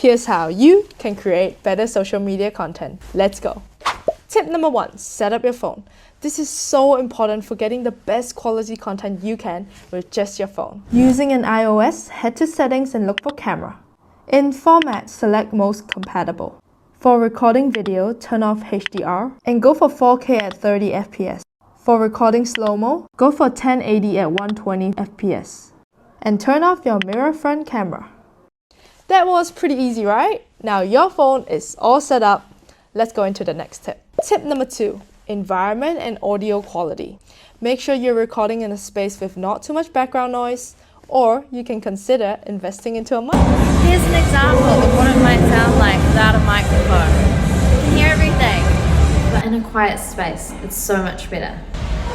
Here's how you can create better social media content. Let's go. Tip number 1, set up your phone. This is so important for getting the best quality content you can with just your phone. Using an iOS, head to settings and look for camera. In format, select most compatible. For recording video, turn off HDR and go for 4K at 30 FPS. For recording slow-mo, go for 1080 at 120 FPS. And turn off your mirror front camera. That was pretty easy, right? Now your phone is all set up. Let's go into the next tip. Tip number 2, environment and audio quality. Make sure you're recording in a space with not too much background noise, or you can consider investing into a mic. Here's an example of what it might sound like without a microphone. You can hear everything, but in a quiet space, it's so much better.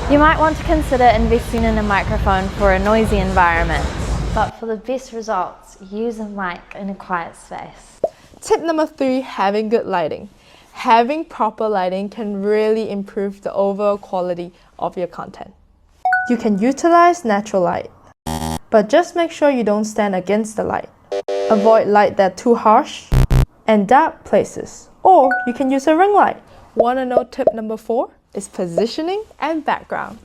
You might want to consider investing in a microphone for a noisy environment, but for the best results, use a mic in a quiet space. Tip number 3, having good lighting. Having proper lighting can really improve the overall quality of your content. You can utilize natural light, but just make sure you don't stand against the light. Avoid light that's too harsh and dark places, or you can use a ring light. Wanna know tip number 4? Is positioning and background.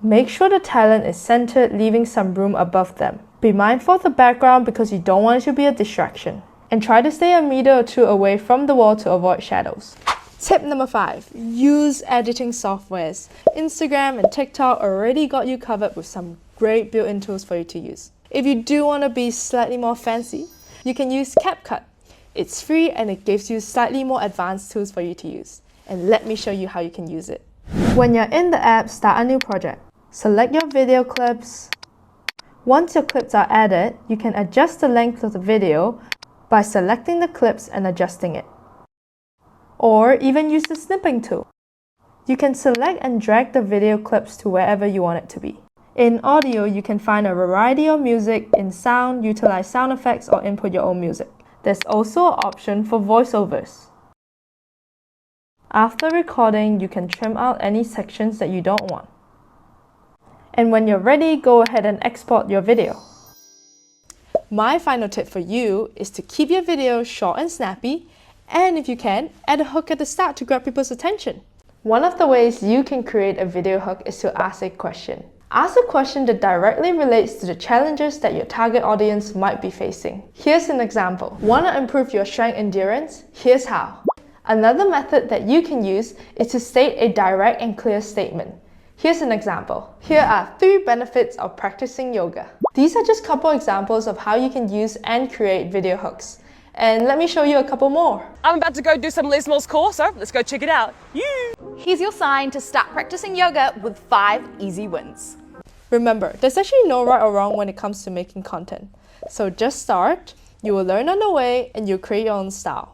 Make sure the talent is centered, leaving some room above them. Be mindful of the background because you don't want it to be a distraction. And try to stay a meter or 2 away from the wall to avoid shadows. Tip number 5, use editing softwares. Instagram and TikTok already got you covered with some great built-in tools for you to use. If you do want to be slightly more fancy, you can use CapCut. It's free and it gives you slightly more advanced tools for you to use. And let me show you how you can use it. When you're in the app, start a new project. Select your video clips. Once your clips are added, you can adjust the length of the video by selecting the clips and adjusting it. Or even use the snipping tool. You can select and drag the video clips to wherever you want it to be. In audio, you can find a variety of music. In sound, utilize sound effects or input your own music. There's also an option for voiceovers. After recording, you can trim out any sections that you don't want. And when you're ready, go ahead and export your video. My final tip for you is to keep your video short and snappy, and if you can, add a hook at the start to grab people's attention. One of the ways you can create a video hook is to ask a question. Ask a question that directly relates to the challenges that your target audience might be facing. Here's an example. Want to improve your strength endurance? Here's how. Another method that you can use is to state a direct and clear statement. Here's an example. Here are 3 benefits of practicing yoga. These are just a couple examples of how you can use and create video hooks. And let me show you a couple more. I'm about to go do some Les Mills course, so let's go check it out. Here's your sign to start practicing yoga with 5 easy wins. Remember, there's actually no right or wrong when it comes to making content. So just start, you will learn on the way, and you'll create your own style.